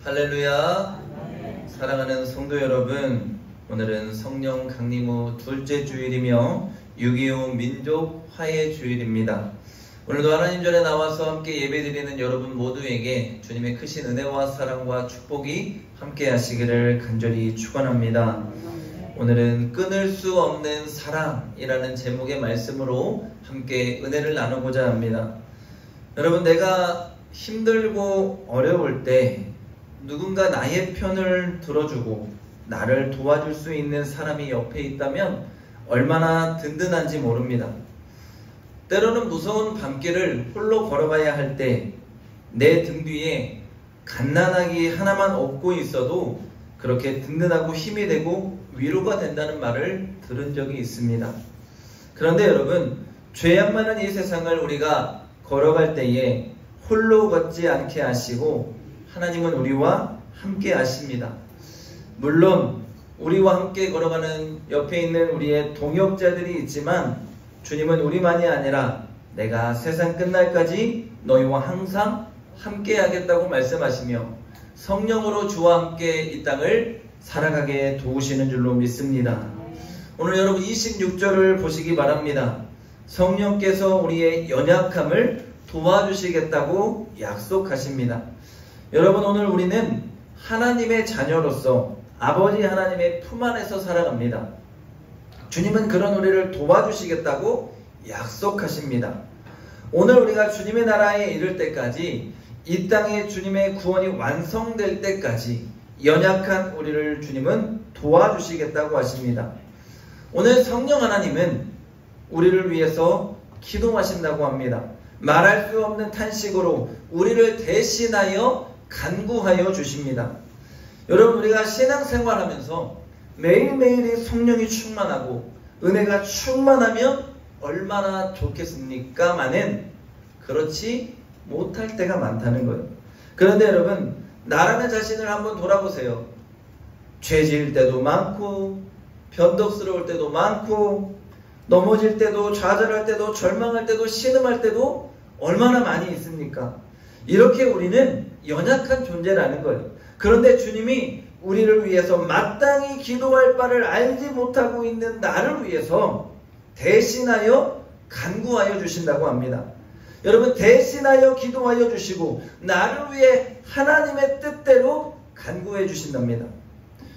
할렐루야. 사랑하는 성도 여러분, 오늘은 성령 강림 후 둘째 주일이며 6.25 민족 화해 주일입니다. 오늘도 하나님 전에 나와서 함께 예배드리는 여러분 모두에게 주님의 크신 은혜와 사랑과 축복이 함께 하시기를 간절히 축원합니다. 오늘은 끊을 수 없는 사랑이라는 제목의 말씀으로 함께 은혜를 나누고자 합니다. 여러분, 내가 힘들고 어려울 때 누군가 나의 편을 들어주고 나를 도와줄 수 있는 사람이 옆에 있다면 얼마나 든든한지 모릅니다. 때로는 무서운 밤길을 홀로 걸어가야 할 때 내 등 뒤에 갓난아기 하나만 업고 있어도 그렇게 든든하고 힘이 되고 위로가 된다는 말을 들은 적이 있습니다. 그런데 여러분, 죄악 많은 이 세상을 우리가 걸어갈 때에 홀로 걷지 않게 하시고 하나님은 우리와 함께 하십니다. 물론 우리와 함께 걸어가는 옆에 있는 우리의 동역자들이 있지만 주님은 우리만이 아니라 내가 세상 끝날까지 너희와 항상 함께 하겠다고 말씀하시며 성령으로 주와 함께 이 땅을 살아가게 도우시는 줄로 믿습니다. 오늘 여러분 26절을 보시기 바랍니다. 성령께서 우리의 연약함을 도와주시겠다고 약속하십니다. 여러분, 오늘 우리는 하나님의 자녀로서 아버지 하나님의 품 안에서 살아갑니다. 주님은 그런 우리를 도와주시겠다고 약속하십니다. 오늘 우리가 주님의 나라에 이를 때까지, 이 땅에 주님의 구원이 완성될 때까지 연약한 우리를 주님은 도와주시겠다고 하십니다. 오늘 성령 하나님은 우리를 위해서 기도하신다고 합니다. 말할 수 없는 탄식으로 우리를 대신하여 간구하여 주십니다. 여러분, 우리가 신앙생활하면서 매일매일이 성령이 충만하고 은혜가 충만하면 얼마나 좋겠습니까? 마는 그렇지 못할 때가 많다는 거예요. 그런데 여러분, 나라는 자신을 한번 돌아보세요. 죄 지을 때도 많고 변덕스러울 때도 많고 넘어질 때도 좌절할 때도 절망할 때도 신음할 때도 얼마나 많이 있습니까? 이렇게 우리는 연약한 존재라는 거예요. 그런데 주님이 우리를 위해서 마땅히 기도할 바를 알지 못하고 있는 나를 위해서 대신하여 간구하여 주신다고 합니다. 여러분, 대신하여 기도하여 주시고 나를 위해 하나님의 뜻대로 간구해 주신답니다.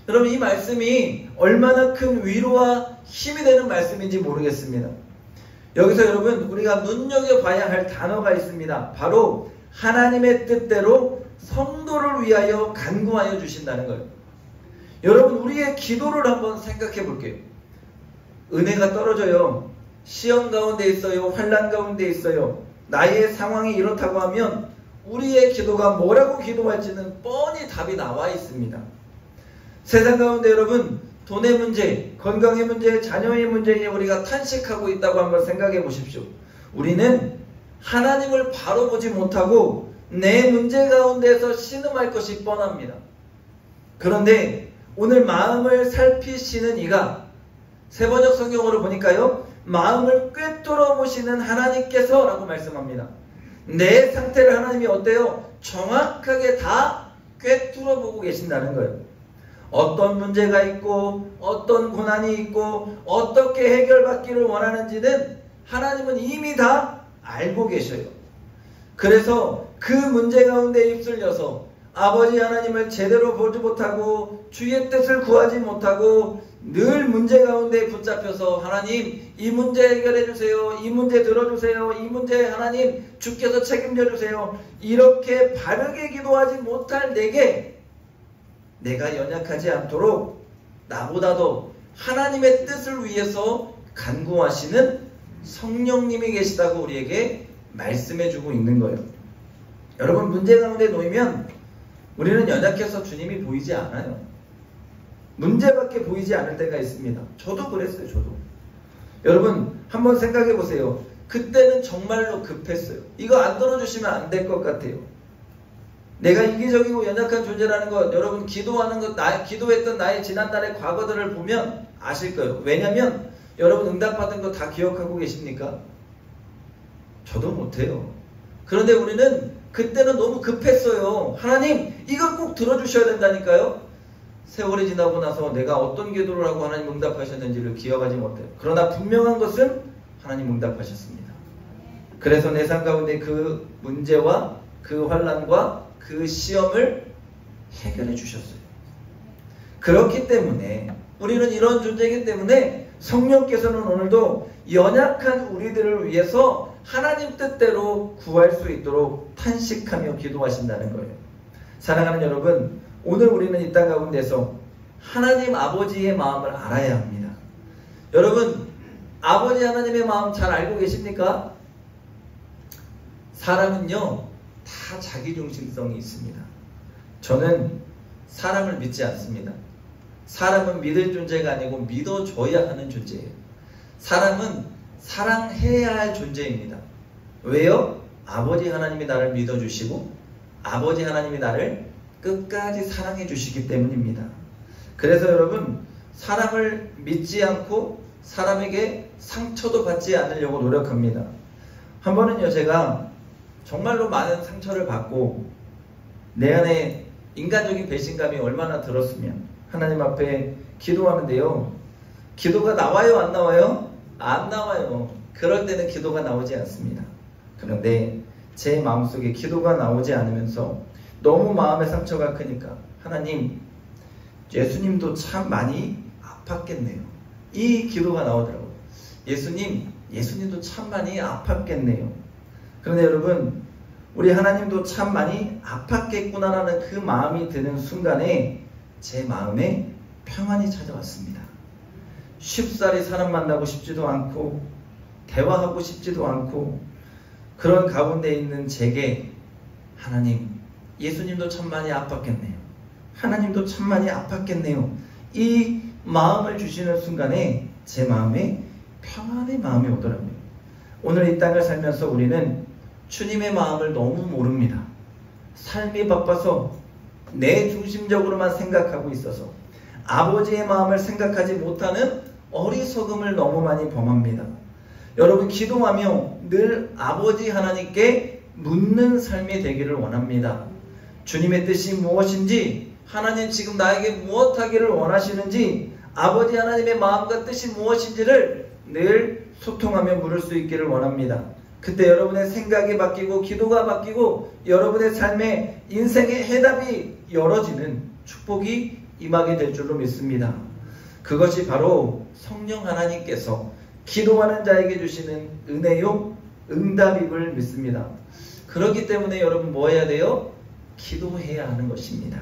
여러분, 이 말씀이 얼마나 큰 위로와 힘이 되는 말씀인지 모르겠습니다. 여기서 여러분, 우리가 눈여겨봐야 할 단어가 있습니다. 바로 하나님의 뜻대로 성도를 위하여 간구하여 주신다는 거예요. 여러분, 우리의 기도를 한번 생각해 볼게요. 은혜가 떨어져요. 시험 가운데 있어요. 환난 가운데 있어요. 나의 상황이 이렇다고 하면 우리의 기도가 뭐라고 기도할지는 뻔히 답이 나와 있습니다. 세상 가운데 여러분, 돈의 문제, 건강의 문제, 자녀의 문제에 우리가 탄식하고 있다고 한번 생각해 보십시오. 우리는 하나님을 바로 보지 못하고 내 문제 가운데서 신음할 것이 뻔합니다. 그런데 오늘 마음을 살피시는 이가 세번역 성경으로 보니까요, 마음을 꿰뚫어 보시는 하나님께서 라고 말씀합니다. 내 상태를 하나님이 어때요? 정확하게 다 꿰뚫어 보고 계신다는 거예요. 어떤 문제가 있고 어떤 고난이 있고 어떻게 해결받기를 원하는지는 하나님은 이미 다 알고 계셔요. 그래서 그 문제 가운데 휩쓸려서 아버지 하나님을 제대로 보지 못하고 주의 뜻을 구하지 못하고 늘 문제 가운데 붙잡혀서 하나님 이 문제 해결해 주세요. 이 문제 들어주세요. 이 문제 하나님 주께서 책임져 주세요. 이렇게 바르게 기도하지 못할 내게 내가 연약하지 않도록 나보다도 하나님의 뜻을 위해서 간구하시는 성령님이 계시다고 우리에게 말씀해주고 있는 거예요. 여러분, 문제 가운데 놓이면 우리는 연약해서 주님이 보이지 않아요. 문제밖에 보이지 않을 때가 있습니다. 저도 그랬어요. 저도. 여러분, 한번 생각해 보세요. 그때는 정말로 급했어요. 이거 안 들어주시면 안 될 것 같아요. 내가 이기적이고 연약한 존재라는 것, 여러분 기도하는 것, 기도했던 나의 지난날의 과거들을 보면 아실 거예요. 왜냐면 여러분 응답받은 거 다 기억하고 계십니까? 저도 못해요. 그런데 우리는 그때는 너무 급했어요. 하나님 이걸 꼭 들어주셔야 된다니까요. 세월이 지나고 나서 내가 어떤 기도를 하고 하나님 응답하셨는지를 기억하지 못해요. 그러나 분명한 것은 하나님 응답하셨습니다. 그래서 내 삶 가운데 그 문제와 그 환난과 그 시험을 해결해 주셨어요. 그렇기 때문에 우리는 이런 존재이기 때문에 성령께서는 오늘도 연약한 우리들을 위해서 하나님 뜻대로 구할 수 있도록 탄식하며 기도하신다는 거예요. 사랑하는 여러분, 오늘 우리는 이 땅 가운데서 하나님 아버지의 마음을 알아야 합니다. 여러분, 아버지 하나님의 마음 잘 알고 계십니까? 사람은요, 다 자기중심성이 있습니다. 저는 사람을 믿지 않습니다. 사람은 믿을 존재가 아니고 믿어줘야 하는 존재예요. 사람은 사랑해야 할 존재입니다. 왜요? 아버지 하나님이 나를 믿어주시고 아버지 하나님이 나를 끝까지 사랑해 주시기 때문입니다. 그래서 여러분, 사람을 믿지 않고 사람에게 상처도 받지 않으려고 노력합니다. 한 번은요, 제가 정말로 많은 상처를 받고 내 안에 인간적인 배신감이 얼마나 들었으면 하나님 앞에 기도하는데요, 기도가 나와요, 안 나와요? 안 나와요. 그럴 때는 기도가 나오지 않습니다. 그런데 제 마음속에 기도가 나오지 않으면서 너무 마음의 상처가 크니까 하나님, 예수님도 참 많이 아팠겠네요. 이 기도가 나오더라고요. 예수님도 참 많이 아팠겠네요. 그런데 여러분, 우리 하나님도 참 많이 아팠겠구나라는 그 마음이 드는 순간에 제 마음에 평안이 찾아왔습니다. 쉽사리 사람 만나고 싶지도 않고 대화하고 싶지도 않고 그런 가운데 있는 제게 하나님, 예수님도 참 많이 아팠겠네요. 하나님도 참 많이 아팠겠네요. 이 마음을 주시는 순간에 제 마음에 평안의 마음이 오더라고요. 오늘 이 땅을 살면서 우리는 주님의 마음을 너무 모릅니다. 삶이 바빠서 내 중심적으로만 생각하고 있어서 아버지의 마음을 생각하지 못하는 어리석음을 너무 많이 범합니다. 여러분, 기도하며 늘 아버지 하나님께 묻는 삶이 되기를 원합니다. 주님의 뜻이 무엇인지, 하나님 지금 나에게 무엇하기를 원하시는지, 아버지 하나님의 마음과 뜻이 무엇인지를 늘 소통하며 물을 수 있기를 원합니다. 그때 여러분의 생각이 바뀌고 기도가 바뀌고 여러분의 삶에 인생의 해답이 열어지는 축복이 임하게 될 줄로 믿습니다. 그것이 바로 성령 하나님께서 기도하는 자에게 주시는 은혜요 응답임을 믿습니다. 그렇기 때문에 여러분 뭐 해야 돼요? 기도해야 하는 것입니다.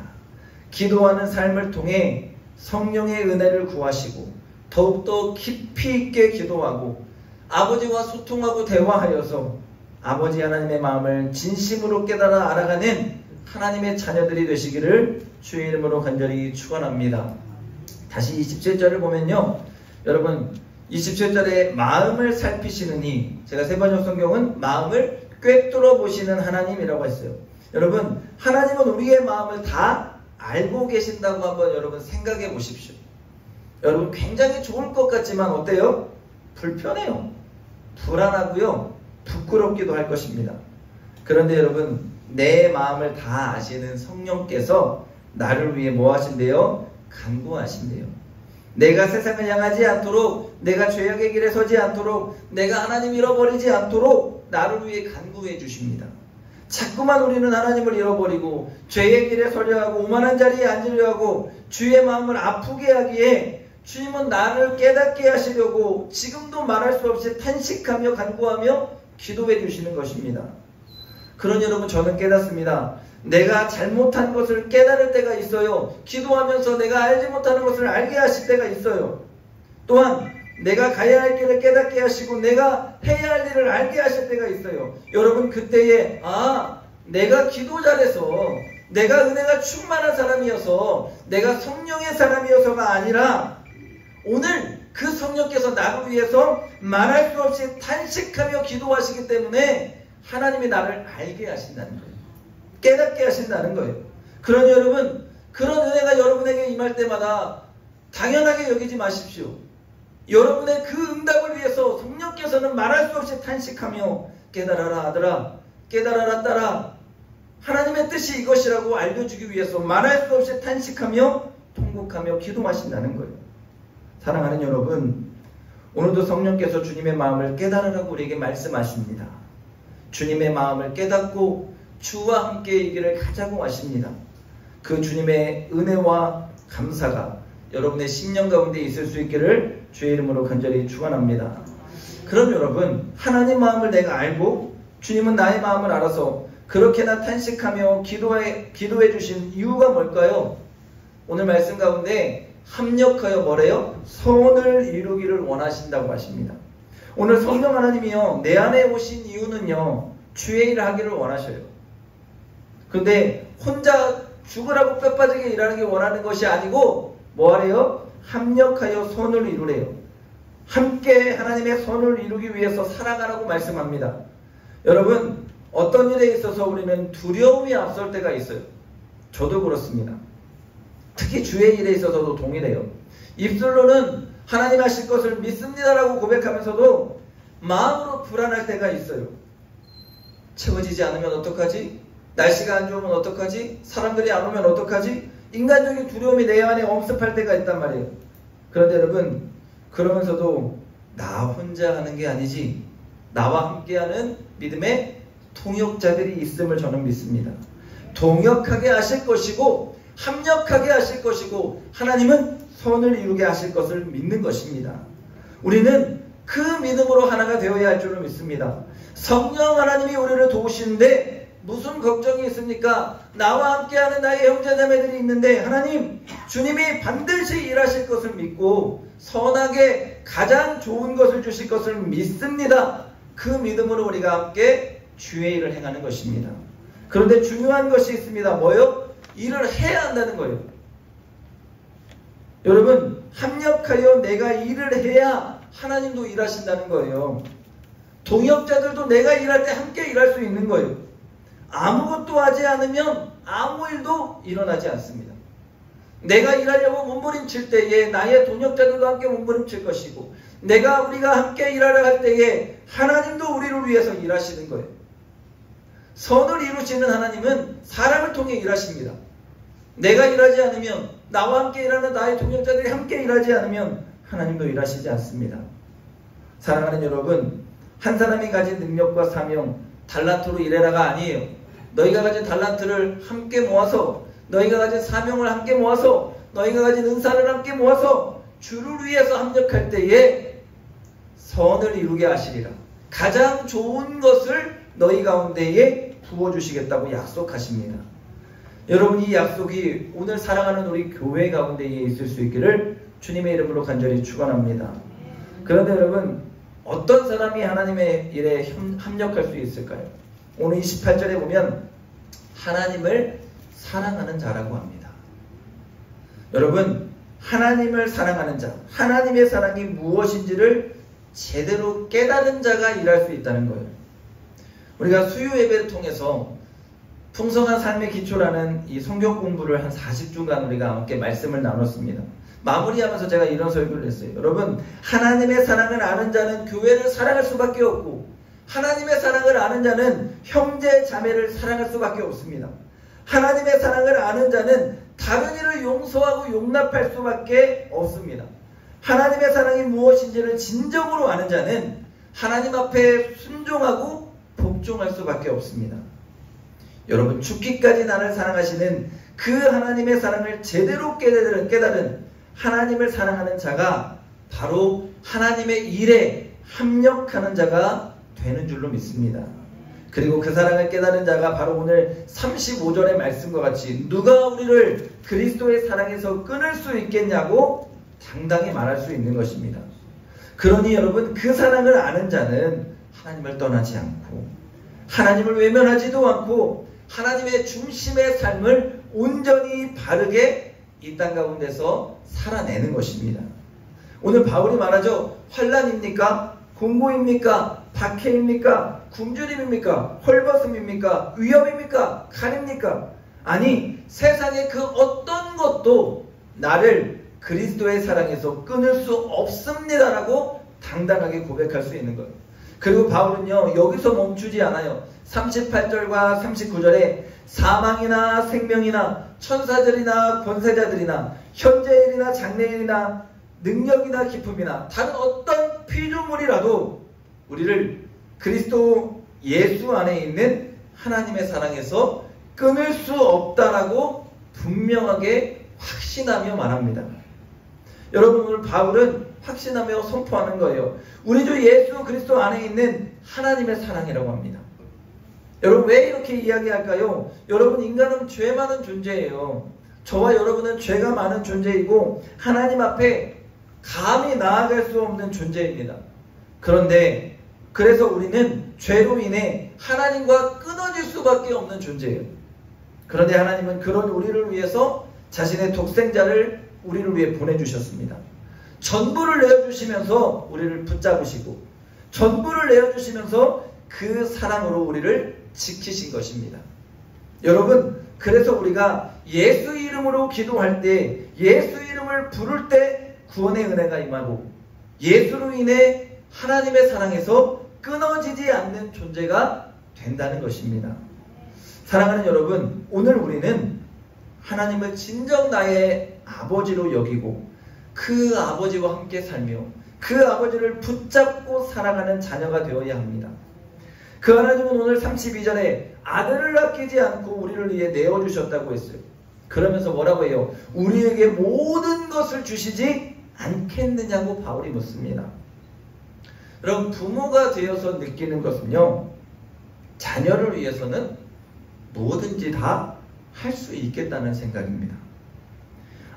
기도하는 삶을 통해 성령의 은혜를 구하시고 더욱더 깊이 있게 기도하고 아버지와 소통하고 대화하여서 아버지 하나님의 마음을 진심으로 깨달아 알아가는 하나님의 자녀들이 되시기를 주의 이름으로 간절히 축원합니다. 다시 27절을 보면요, 여러분 27절에 마음을 살피시느니, 제가 세번역 성경은 마음을 꿰뚫어 보시는 하나님이라고 했어요. 여러분, 하나님은 우리의 마음을 다 알고 계신다고 한번 여러분 생각해 보십시오. 여러분, 굉장히 좋을 것 같지만 어때요? 불편해요. 불안하고요, 부끄럽기도 할 것입니다. 그런데 여러분, 내 마음을 다 아시는 성령께서 나를 위해 뭐 하신대요? 간구하신대요. 내가 세상을 향하지 않도록, 내가 죄악의 길에 서지 않도록, 내가 하나님 잃어버리지 않도록 나를 위해 간구해 주십니다. 자꾸만 우리는 하나님을 잃어버리고 죄의 길에 서려 하고 오만한 자리에 앉으려 하고 주의 마음을 아프게 하기에 주님은 나를 깨닫게 하시려고 지금도 말할 수 없이 탄식하며 간구하며 기도해 주시는 것입니다. 그러니 여러분, 저는 깨닫습니다. 내가 잘못한 것을 깨달을 때가 있어요. 기도하면서 내가 알지 못하는 것을 알게 하실 때가 있어요. 또한 내가 가야 할 길을 깨닫게 하시고 내가 해야 할 일을 알게 하실 때가 있어요. 여러분, 그때에 내가 기도 잘해서, 내가 은혜가 충만한 사람이어서, 내가 성령의 사람이어서가 아니라 오늘 그 성령께서 나를 위해서 말할 수 없이 탄식하며 기도하시기 때문에 하나님이 나를 알게 하신다는 거예요. 깨닫게 하신다는 거예요. 그러니 여러분, 그런 은혜가 여러분에게 임할 때마다 당연하게 여기지 마십시오. 여러분의 그 응답을 위해서 성령께서는 말할 수 없이 탄식하며 깨달아라 아들아, 깨달아라 딸아, 하나님의 뜻이 이것이라고 알려주기 위해서 말할 수 없이 탄식하며 통곡하며 기도하신다는 거예요. 사랑하는 여러분, 오늘도 성령께서 주님의 마음을 깨달으라고 우리에게 말씀하십니다. 주님의 마음을 깨닫고 주와 함께 이 길을 가자고 하십니다. 그 주님의 은혜와 감사가 여러분의 심령 가운데 있을 수 있기를 주의 이름으로 간절히 축원합니다. 그럼 여러분, 하나님 마음을 내가 알고 주님은 나의 마음을 알아서 그렇게나 탄식하며 기도해 주신 이유가 뭘까요? 오늘 말씀 가운데 합력하여 뭐래요? 선을 이루기를 원하신다고 하십니다. 오늘 성령 하나님이요, 내 안에 오신 이유는요, 주의 일을 하기를 원하셔요. 그런데 혼자 죽으라고 뼈 빠지게 일하는 게 원하는 것이 아니고 뭐 하래요? 합력하여 선을 이루래요. 함께 하나님의 선을 이루기 위해서 살아가라고 말씀합니다. 여러분, 어떤 일에 있어서 우리는 두려움이 앞설 때가 있어요. 저도 그렇습니다. 특히 주의 일에 있어서도 동일해요. 입술로는 하나님 하실 것을 믿습니다라고 고백하면서도 마음으로 불안할 때가 있어요. 채워지지 않으면 어떡하지? 날씨가 안 좋으면 어떡하지? 사람들이 안 오면 어떡하지? 인간적인 두려움이 내 안에 엄습할 때가 있단 말이에요. 그런데 여러분, 그러면서도 나 혼자 하는 게 아니지, 나와 함께하는 믿음의 통역자들이 있음을 저는 믿습니다. 동역하게 하실 것이고 합력하게 하실 것이고 하나님은 선을 이루게 하실 것을 믿는 것입니다. 우리는 그 믿음으로 하나가 되어야 할 줄을 믿습니다. 성령 하나님이 우리를 도우시는데 무슨 걱정이 있습니까? 나와 함께하는 나의 형제자매들이 있는데 하나님, 주님이 반드시 일하실 것을 믿고 선하게 가장 좋은 것을 주실 것을 믿습니다. 그 믿음으로 우리가 함께 주의 일을 행하는 것입니다. 그런데 중요한 것이 있습니다. 뭐요? 일을 해야 한다는 거예요. 여러분, 합력하여 내가 일을 해야 하나님도 일하신다는 거예요. 동역자들도 내가 일할 때 함께 일할 수 있는 거예요. 아무것도 하지 않으면 아무 일도 일어나지 않습니다. 내가 일하려고 몸부림칠 때에 나의 동역자들도 함께 몸부림칠 것이고, 우리가 함께 일하려 할 때에 하나님도 우리를 위해서 일하시는 거예요. 선을 이루시는 하나님은 사람을 통해 일하십니다. 내가 일하지 않으면, 나와 함께 일하는 나의 동역자들이 함께 일하지 않으면 하나님도 일하시지 않습니다. 사랑하는 여러분, 한 사람이 가진 능력과 사명, 달란트로 일해라가 아니에요. 너희가 가진 달란트를 함께 모아서, 너희가 가진 사명을 함께 모아서, 너희가 가진 은사를 함께 모아서 주를 위해서 합력할 때에 선을 이루게 하시리라. 가장 좋은 것을 너희 가운데에 부어주시겠다고 약속하십니다. 여러분, 이 약속이 오늘 사랑하는 우리 교회 가운데에 있을 수 있기를 주님의 이름으로 간절히 축원합니다. 그런데 여러분, 어떤 사람이 하나님의 일에 합력할 수 있을까요? 오늘 28절에 보면 하나님을 사랑하는 자라고 합니다. 여러분, 하나님을 사랑하는 자, 하나님의 사랑이 무엇인지를 제대로 깨달은 자가 일할 수 있다는 거예요. 우리가 수요 예배를 통해서 풍성한 삶의 기초라는 이 성경 공부를 한 40주간 우리가 함께 말씀을 나눴습니다. 마무리하면서 제가 이런 설교를 했어요. 여러분, 하나님의 사랑을 아는 자는 교회를 사랑할 수밖에 없고, 하나님의 사랑을 아는 자는 형제 자매를 사랑할 수밖에 없습니다. 하나님의 사랑을 아는 자는 다른 이를 용서하고 용납할 수밖에 없습니다. 하나님의 사랑이 무엇인지를 진정으로 아는 자는 하나님 앞에 순종하고 복종할 수밖에 없습니다. 여러분, 죽기까지 나를 사랑하시는 그 하나님의 사랑을 제대로 깨달은 하나님을 사랑하는 자가 바로 하나님의 일에 합력하는 자가 되는 줄로 믿습니다. 그리고 그 사랑을 깨달은 자가 바로 오늘 35절의 말씀과 같이 누가 우리를 그리스도의 사랑에서 끊을 수 있겠냐고 당당히 말할 수 있는 것입니다. 그러니 여러분, 그 사랑을 아는 자는 하나님을 떠나지 않고 하나님을 외면하지도 않고 하나님의 중심의 삶을 온전히 바르게 이 땅 가운데서 살아내는 것입니다. 오늘 바울이 말하죠. 환난입니까? 공고입니까? 박해입니까? 굶주림입니까? 헐벗음입니까? 위험입니까? 간입니까? 아니, 세상의 그 어떤 것도 나를 그리스도의 사랑에서 끊을 수 없습니다라고 당당하게 고백할 수 있는 거예요. 그리고 바울은요, 여기서 멈추지 않아요. 38절과 39절에 사망이나 생명이나 천사들이나 권세자들이나 현재일이나 장래일이나 능력이나 기품이나 다른 어떤 피조물이라도 우리를 그리스도 예수 안에 있는 하나님의 사랑에서 끊을 수 없다라고 분명하게 확신하며 말합니다. 여러분, 오늘 바울은 확신하며 선포하는 거예요. 우리 주 예수 그리스도 안에 있는 하나님의 사랑이라고 합니다. 여러분, 왜 이렇게 이야기할까요? 여러분, 인간은 죄 많은 존재예요. 저와 여러분은 죄가 많은 존재이고 하나님 앞에 감히 나아갈 수 없는 존재입니다. 그런데 그래서 우리는 죄로 인해 하나님과 끊어질 수밖에 없는 존재예요. 그런데 하나님은 그런 우리를 위해서 자신의 독생자를 우리를 위해 보내주셨습니다. 전부를 내어주시면서 우리를 붙잡으시고 전부를 내어주시면서 그 사랑으로 우리를 지키신 것입니다. 여러분, 그래서 우리가 예수 이름으로 기도할 때, 예수 이름을 부를 때 구원의 은혜가 임하고 예수로 인해 하나님의 사랑에서 끊어지지 않는 존재가 된다는 것입니다. 사랑하는 여러분, 오늘 우리는 하나님을 진정 나의 아버지로 여기고 그 아버지와 함께 살며 그 아버지를 붙잡고 살아가는 자녀가 되어야 합니다. 그 하나님은 오늘 32절에 아들을 아끼지 않고 우리를 위해 내어주셨다고 했어요. 그러면서 뭐라고 해요? 우리에게 모든 것을 주시지 않겠느냐고 바울이 묻습니다. 여러분, 부모가 되어서 느끼는 것은요, 자녀를 위해서는 뭐든지 다 할 수 있겠다는 생각입니다.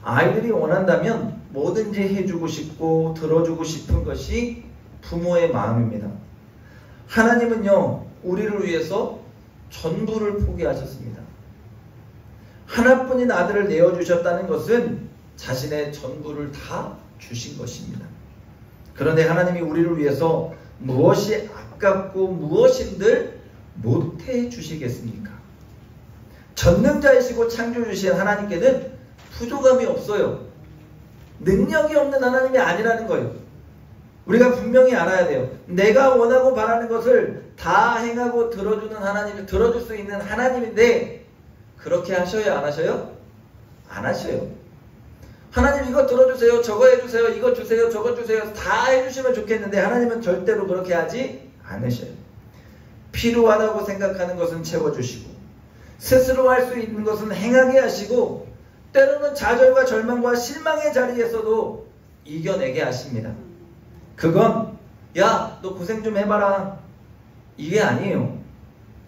아이들이 원한다면 뭐든지 해주고 싶고 들어주고 싶은 것이 부모의 마음입니다. 하나님은요, 우리를 위해서 전부를 포기하셨습니다. 하나뿐인 아들을 내어주셨다는 것은 자신의 전부를 다 주신 것입니다. 그런데 하나님이 우리를 위해서 무엇이 아깝고 무엇인들 못해 주시겠습니까? 전능자이시고 창조주신 하나님께는 부족함이 없어요. 능력이 없는 하나님이 아니라는 거예요. 우리가 분명히 알아야 돼요. 내가 원하고 바라는 것을 다 행하고 들어주는 하나님, 들어줄 수 있는 하나님인데 그렇게 하셔요? 안 하셔요? 안 하셔요. 하나님 이거 들어주세요, 저거 해주세요, 이거 주세요, 저거 주세요, 다 해주시면 좋겠는데 하나님은 절대로 그렇게 하지 않으셔요. 필요하다고 생각하는 것은 채워주시고 스스로 할 수 있는 것은 행하게 하시고 때로는 좌절과 절망과 실망의 자리에서도 이겨내게 하십니다. 그건 야, 너 고생 좀 해봐라, 이게 아니에요.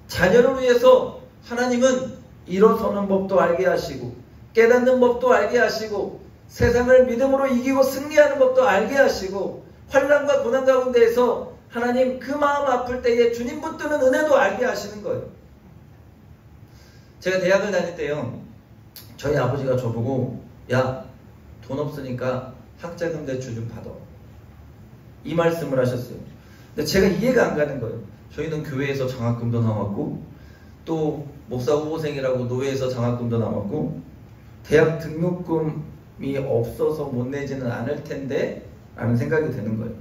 자녀를 위해서 하나님은 일어서는 법도 알게 하시고 깨닫는 법도 알게 하시고 세상을 믿음으로 이기고 승리하는 법도 알게 하시고 환난과 고난 가운데에서 하나님 그 마음 아플 때에 주님 붙드는 은혜도 알게 하시는 거예요. 제가 대학을 다닐 때요, 저희 아버지가 저보고 야, 돈 없으니까 학자금 대출 좀 받아, 이 말씀을 하셨어요. 근데 제가 이해가 안 가는 거예요. 저희는 교회에서 장학금도 나왔고 또 목사 후보생이라고 노회에서 장학금도 나왔고 대학 등록금이 없어서 못 내지는 않을 텐데 라는 생각이 드는 거예요.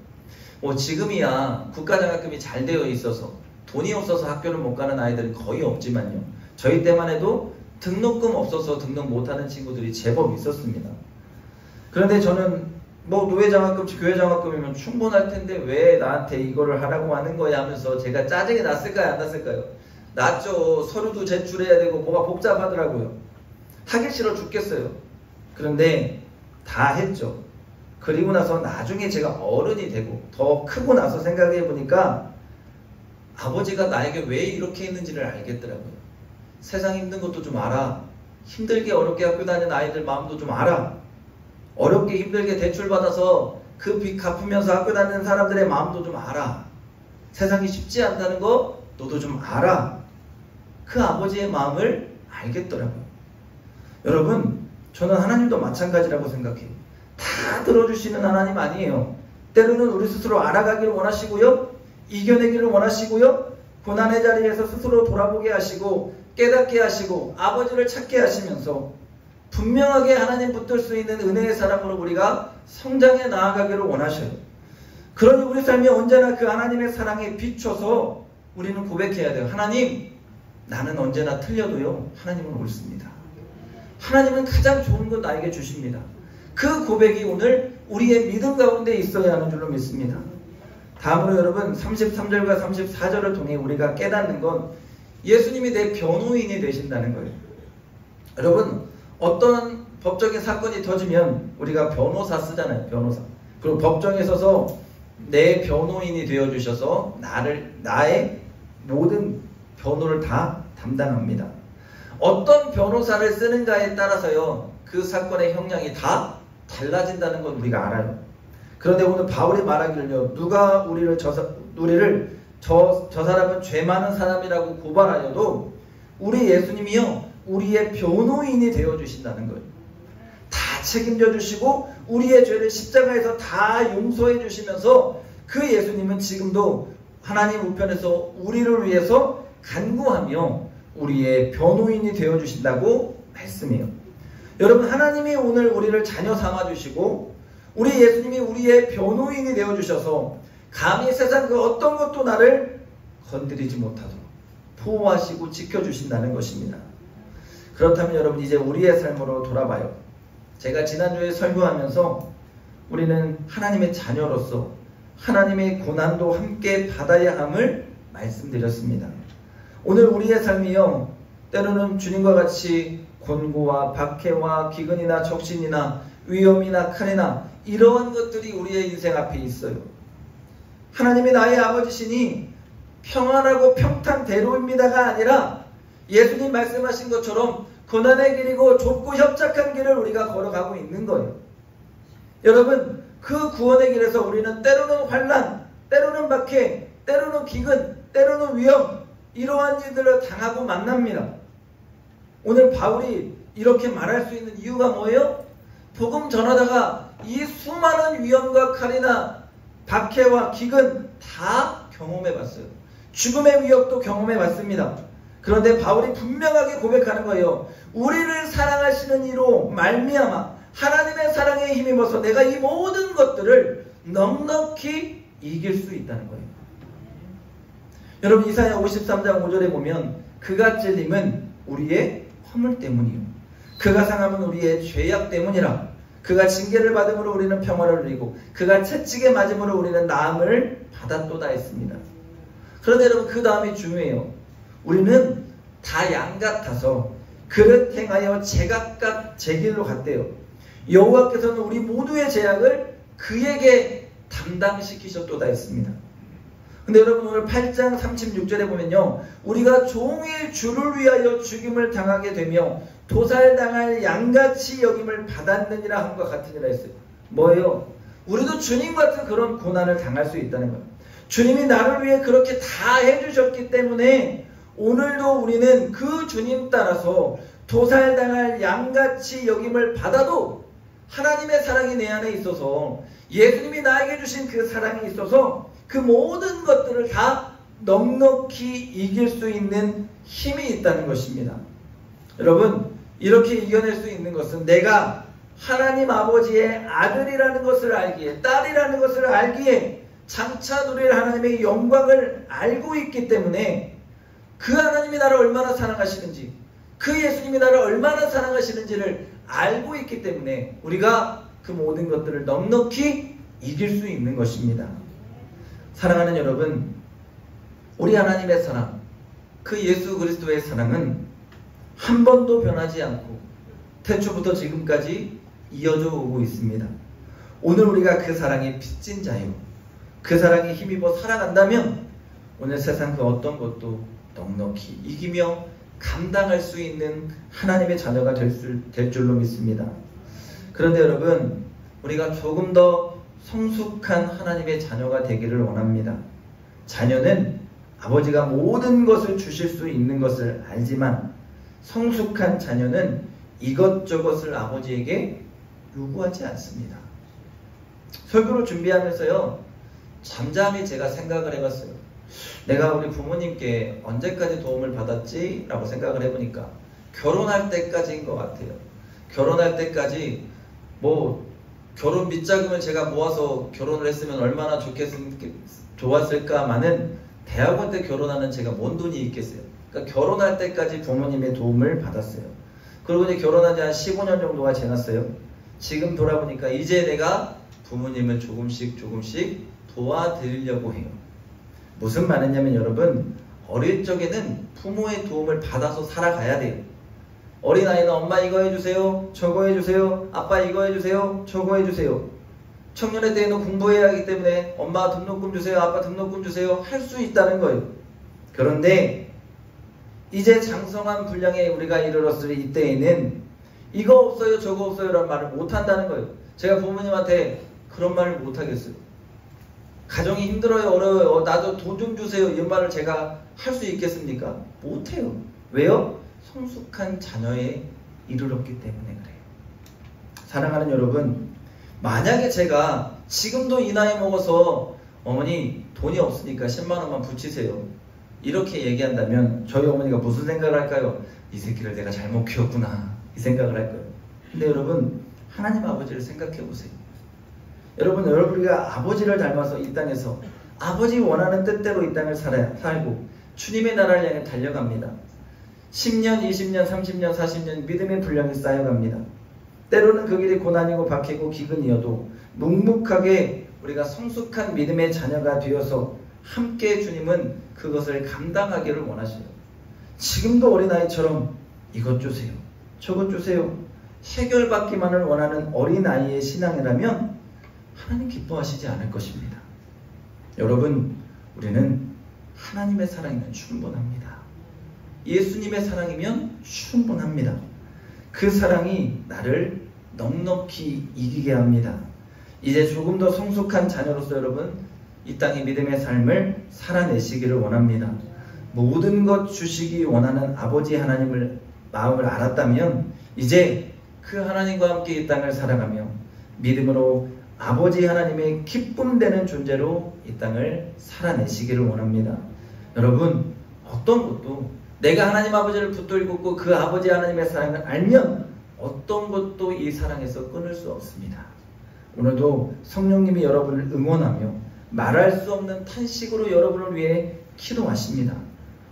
뭐 지금이야 국가장학금이 잘 되어 있어서 돈이 없어서 학교를 못 가는 아이들은 거의 없지만요, 저희 때만 해도 등록금 없어서 등록 못하는 친구들이 제법 있었습니다. 그런데 저는 뭐 노회장학금, 교회장학금이면 충분할 텐데 왜 나한테 이거를 하라고 하는 거야 하면서 제가 짜증이 났을까요, 안 났을까요? 났죠. 서류도 제출해야 되고 뭐가 복잡하더라고요. 하기 싫어 죽겠어요. 그런데 다 했죠. 그리고 나서 나중에 제가 어른이 되고 더 크고 나서 생각해 보니까 아버지가 나에게 왜 이렇게 했는지를 알겠더라고요. 세상 힘든 것도 좀 알아. 힘들게 어렵게 학교 다니는 아이들 마음도 좀 알아. 어렵게 힘들게 대출받아서 그 빚 갚으면서 학교 다니는 사람들의 마음도 좀 알아. 세상이 쉽지 않다는 거 너도 좀 알아. 그 아버지의 마음을 알겠더라고요. 여러분, 저는 하나님도 마찬가지라고 생각해요. 다 들어주시는 하나님 아니에요. 때로는 우리 스스로 알아가기를 원하시고요, 이겨내기를 원하시고요, 고난의 자리에서 스스로 돌아보게 하시고 깨닫게 하시고 아버지를 찾게 하시면서 분명하게 하나님 붙들 수 있는 은혜의 사람으로 우리가 성장해 나아가기를 원하셔요. 그러니 우리 삶이 언제나 그 하나님의 사랑에 비춰서 우리는 고백해야 돼요. 하나님, 나는 언제나 틀려도요, 하나님은 옳습니다. 하나님은 가장 좋은 것 나에게 주십니다. 그 고백이 오늘 우리의 믿음 가운데 있어야 하는 줄로 믿습니다. 다음으로 여러분 33절과 34절을 통해 우리가 깨닫는 건 예수님이 내 변호인이 되신다는 거예요. 여러분, 어떤 법적인 사건이 터지면 우리가 변호사 쓰잖아요. 변호사. 그리고 법정에 서서 내 변호인이 되어주셔서 나의 모든 변호를 다 담당합니다. 어떤 변호사를 쓰는가에 따라서요, 그 사건의 형량이 다 달라진다는 건 우리가 알아요. 그런데 오늘 바울이 말하기를요, 누가 우리를 저 사람은 죄 많은 사람이라고 고발하여도 우리 예수님이요, 우리의 변호인이 되어주신다는 거예요. 다 책임져 주시고 우리의 죄를 십자가에서 다 용서해 주시면서 그 예수님은 지금도 하나님 우편에서 우리를 위해서 간구하며 우리의 변호인이 되어주신다고 말씀해요. 여러분, 하나님이 오늘 우리를 자녀 삼아주시고 우리 예수님이 우리의 변호인이 되어주셔서 감히 세상 그 어떤 것도 나를 건드리지 못하도록 보호하시고 지켜주신다는 것입니다. 그렇다면 여러분, 이제 우리의 삶으로 돌아봐요. 제가 지난주에 설교하면서 우리는 하나님의 자녀로서 하나님의 고난도 함께 받아야 함을 말씀드렸습니다. 오늘 우리의 삶이요, 때로는 주님과 같이 곤고와 박해와 기근이나 적신이나 위험이나 칼이나 이러한 것들이 우리의 인생 앞에 있어요. 하나님이 나의 아버지시니 평안하고 평탄대로입니다가 아니라 예수님 말씀하신 것처럼 고난의 길이고 좁고 협착한 길을 우리가 걸어가고 있는 거예요. 여러분, 그 구원의 길에서 우리는 때로는 환난, 때로는 박해, 때로는 기근, 때로는 위험, 이러한 일들을 당하고 만납니다. 오늘 바울이 이렇게 말할 수 있는 이유가 뭐예요? 복음 전하다가 이 수많은 위험과 칼이나 박해와 기근 다 경험해봤어요. 죽음의 위협도 경험해봤습니다. 그런데 바울이 분명하게 고백하는 거예요. 우리를 사랑하시는 이로 말미암아 하나님의 사랑에 힘입어서 내가 이 모든 것들을 넉넉히 이길 수 있다는 거예요. 여러분, 이사야 53장 5절에 보면 그가 찔림은 우리의 허물 때문이요, 그가 상함은 우리의 죄악 때문이라. 그가 징계를 받음으로 우리는 평화를 누리고 그가 채찍에 맞음으로 우리는 나음을 받았도다 했습니다. 그런데 여러분, 그 다음이 중요해요. 우리는 다 양 같아서 그릇 행하여 제각각 제 길로 갔대요. 여호와께서는 우리 모두의 죄악을 그에게 담당시키셨도다 했습니다. 근데 여러분, 오늘 8장 36절에 보면요, 우리가 종일 주를 위하여 죽임을 당하게 되며 도살당할 양같이 여김을 받았느니라 함과 같으니라 했어요. 뭐예요? 우리도 주님 같은 그런 고난을 당할 수 있다는 거예요. 주님이 나를 위해 그렇게 다 해주셨기 때문에 오늘도 우리는 그 주님 따라서 도살당할 양같이 여김을 받아도 하나님의 사랑이 내 안에 있어서, 예수님이 나에게 주신 그 사랑이 있어서 그 모든 것들을 다 넉넉히 이길 수 있는 힘이 있다는 것입니다. 여러분, 이렇게 이겨낼 수 있는 것은 내가 하나님 아버지의 아들이라는 것을 알기에, 딸이라는 것을 알기에, 장차 누릴 하나님의 영광을 알고 있기 때문에 그 하나님이 나를 얼마나 사랑하시는지, 그 예수님이 나를 얼마나 사랑하시는지를 알고 있기 때문에 우리가 그 모든 것들을 넉넉히 이길 수 있는 것입니다. 사랑하는 여러분, 우리 하나님의 사랑, 그 예수 그리스도의 사랑은 한 번도 변하지 않고 태초부터 지금까지 이어져 오고 있습니다. 오늘 우리가 그 사랑에 빚진 자요, 그 사랑에 힘입어 살아간다면 오늘 세상 그 어떤 것도 넉넉히 이기며 감당할 수 있는 하나님의 자녀가 될 줄로 믿습니다. 그런데 여러분, 우리가 조금 더 성숙한 하나님의 자녀가 되기를 원합니다. 자녀는 아버지가 모든 것을 주실 수 있는 것을 알지만 성숙한 자녀는 이것저것을 아버지에게 요구하지 않습니다. 설교를 준비하면서요, 잠잠히 제가 생각을 해봤어요. 내가 우리 부모님께 언제까지 도움을 받았지? 라고 생각을 해보니까 결혼할 때까지인 것 같아요. 결혼할 때까지 결혼 밑자금을 제가 모아서 결혼을 했으면 얼마나 좋았을까마는 대학원 때 결혼하는 제가 뭔 돈이 있겠어요. 그러니까 결혼할 때까지 부모님의 도움을 받았어요. 그리고 이제 결혼한 지 한 15년 정도가 지났어요. 지금 돌아보니까 이제 내가 부모님을 조금씩 도와드리려고 해요. 무슨 말이냐면 여러분, 어릴 적에는 부모의 도움을 받아서 살아가야 돼요. 어린아이는 엄마 이거 해주세요, 저거 해주세요, 아빠 이거 해주세요, 저거 해주세요. 청년의 때에는 공부해야 하기 때문에 엄마 등록금 주세요, 아빠 등록금 주세요 할 수 있다는 거예요. 그런데 이제 장성한 분량에 우리가 이르렀을 이때에는 이거 없어요 저거 없어요 라는 말을 못한다는 거예요. 제가 부모님한테 그런 말을 못하겠어요. 가정이 힘들어요 어려워요 나도 돈 좀 주세요 이 말을 제가 할 수 있겠습니까? 못해요. 왜요? 성숙한 자녀에 이르렀기 때문에 그래요. 사랑하는 여러분, 만약에 제가 지금도 이 나이 먹어서 어머니 돈이 없으니까 10만원만 붙이세요 이렇게 얘기한다면 저희 어머니가 무슨 생각을 할까요? 이 새끼를 내가 잘못 키웠구나 이 생각을 할 거예요. 근데 여러분, 하나님 아버지를 생각해 보세요. 여러분, 우리가 아버지를 닮아서 이 땅에서 아버지 원하는 뜻대로 이 땅을 살고 주님의 나라를 향해 달려갑니다. 10년, 20년, 30년, 40년 믿음의 분량이 쌓여갑니다. 때로는 그 길이 고난이고 박히고 기근이어도 묵묵하게 우리가 성숙한 믿음의 자녀가 되어서 함께 주님은 그것을 감당하기를 원하셔요. 지금도 어린아이처럼 이것 주세요, 저것 주세요 해결받기만을 원하는 어린아이의 신앙이라면 하나님 기뻐하시지 않을 것입니다. 여러분, 우리는 하나님의 사랑이면 충분합니다. 예수님의 사랑이면 충분합니다. 그 사랑이 나를 넉넉히 이기게 합니다. 이제 조금 더 성숙한 자녀로서 여러분, 이 땅의 믿음의 삶을 살아내시기를 원합니다. 모든 것 주시기 원하는 아버지 하나님을 마음을 알았다면 이제 그 하나님과 함께 이 땅을 살아가며 믿음으로 아버지 하나님의 기쁨되는 존재로 이 땅을 살아내시기를 원합니다. 여러분, 어떤 것도 내가 하나님 아버지를 붙들고 그 아버지 하나님의 사랑을 알면 어떤 것도 이 사랑에서 끊을 수 없습니다. 오늘도 성령님이 여러분을 응원하며 말할 수 없는 탄식으로 여러분을 위해 기도하십니다.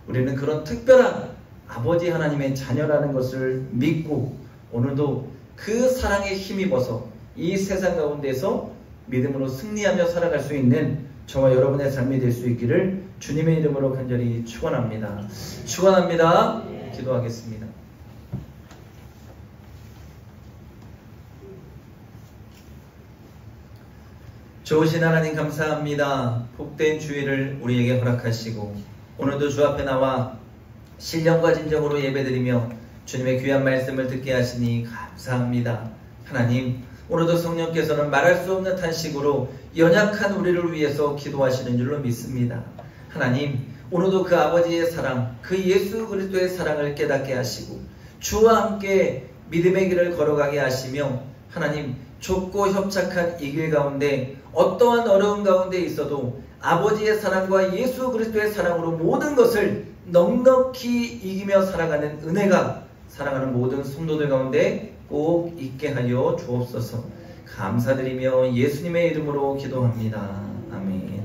우리는 그런 특별한 아버지 하나님의 자녀라는 것을 믿고 오늘도 그 사랑에 힘입어서 이 세상 가운데서 믿음으로 승리하며 살아갈 수 있는 저와 여러분의 삶이 될 수 있기를 주님의 이름으로 간절히 축원합니다. 축원합니다. 기도하겠습니다. 좋으신 하나님 감사합니다. 복된 주일을 우리에게 허락하시고 오늘도 주 앞에 나와 신령과 진정으로 예배드리며 주님의 귀한 말씀을 듣게 하시니 감사합니다. 하나님, 오늘도 성령께서는 말할 수 없는 탄식으로 연약한 우리를 위해서 기도하시는 줄로 믿습니다. 하나님, 오늘도 그 아버지의 사랑, 그 예수 그리스도의 사랑을 깨닫게 하시고 주와 함께 믿음의 길을 걸어가게 하시며 하나님, 좁고 협착한 이 길 가운데 어떠한 어려움 가운데 있어도 아버지의 사랑과 예수 그리스도의 사랑으로 모든 것을 넉넉히 이기며 살아가는 은혜가 사랑하는 모든 성도들 가운데 꼭 있게 하여 주옵소서. 감사드리며 예수님의 이름으로 기도합니다. 아멘.